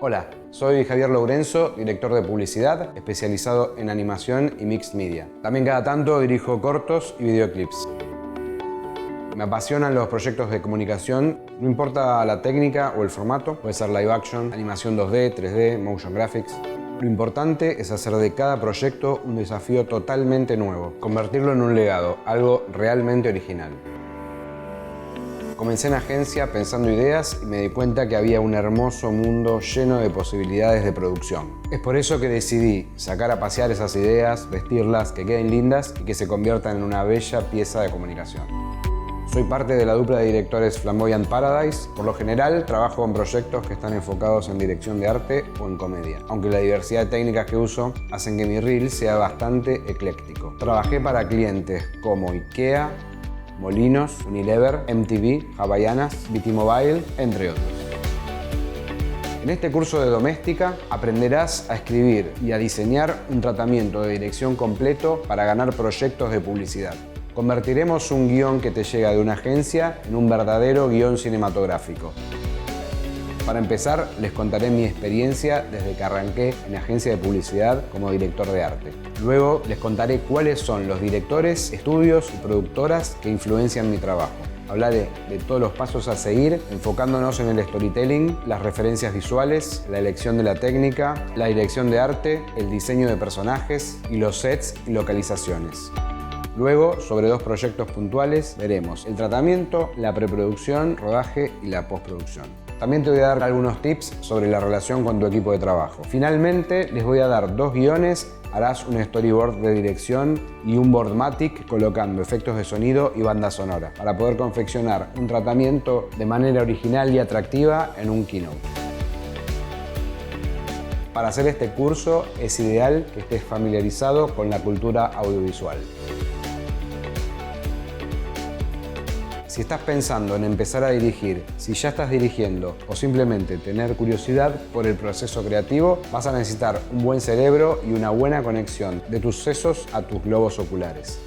Hola, soy Javier Lourenço, director de publicidad, especializado en animación y mixed media. También cada tanto dirijo cortos y videoclips. Me apasionan los proyectos de comunicación, no importa la técnica o el formato, puede ser live action, animación 2D, 3D, motion graphics. Lo importante es hacer de cada proyecto un desafío totalmente nuevo, convertirlo en un legado, algo realmente original. Comencé en agencia pensando ideas y me di cuenta que había un hermoso mundo lleno de posibilidades de producción. Es por eso que decidí sacar a pasear esas ideas, vestirlas, que queden lindas y que se conviertan en una bella pieza de comunicación. Soy parte de la dupla de directores Flamboyant Paradise. Por lo general, trabajo en proyectos que están enfocados en dirección de arte o en comedia, aunque la diversidad de técnicas que uso hacen que mi reel sea bastante ecléctico. Trabajé para clientes como IKEA, Molinos, Unilever, MTV, Havaianas, BT Mobile, entre otros. En este curso de doméstica aprenderás a escribir y a diseñar un tratamiento de dirección completo para ganar proyectos de publicidad. Convertiremos un guión que te llega de una agencia en un verdadero guión cinematográfico. Para empezar, les contaré mi experiencia desde que arranqué en agencia de publicidad como director de arte. Luego les contaré cuáles son los directores, estudios y productoras que influencian mi trabajo. Hablaré de todos los pasos a seguir, enfocándonos en el storytelling, las referencias visuales, la elección de la técnica, la dirección de arte, el diseño de personajes y los sets y localizaciones. Luego, sobre 2 proyectos puntuales, veremos el tratamiento, la preproducción, rodaje y la postproducción. También te voy a dar algunos tips sobre la relación con tu equipo de trabajo. Finalmente, les voy a dar 2 guiones, harás un storyboard de dirección y un boardmatic colocando efectos de sonido y banda sonora para poder confeccionar un tratamiento de manera original y atractiva en un keynote. Para hacer este curso es ideal que estés familiarizado con la cultura audiovisual. Si estás pensando en empezar a dirigir, si ya estás dirigiendo o simplemente tener curiosidad por el proceso creativo, vas a necesitar un buen cerebro y una buena conexión de tus sesos a tus globos oculares.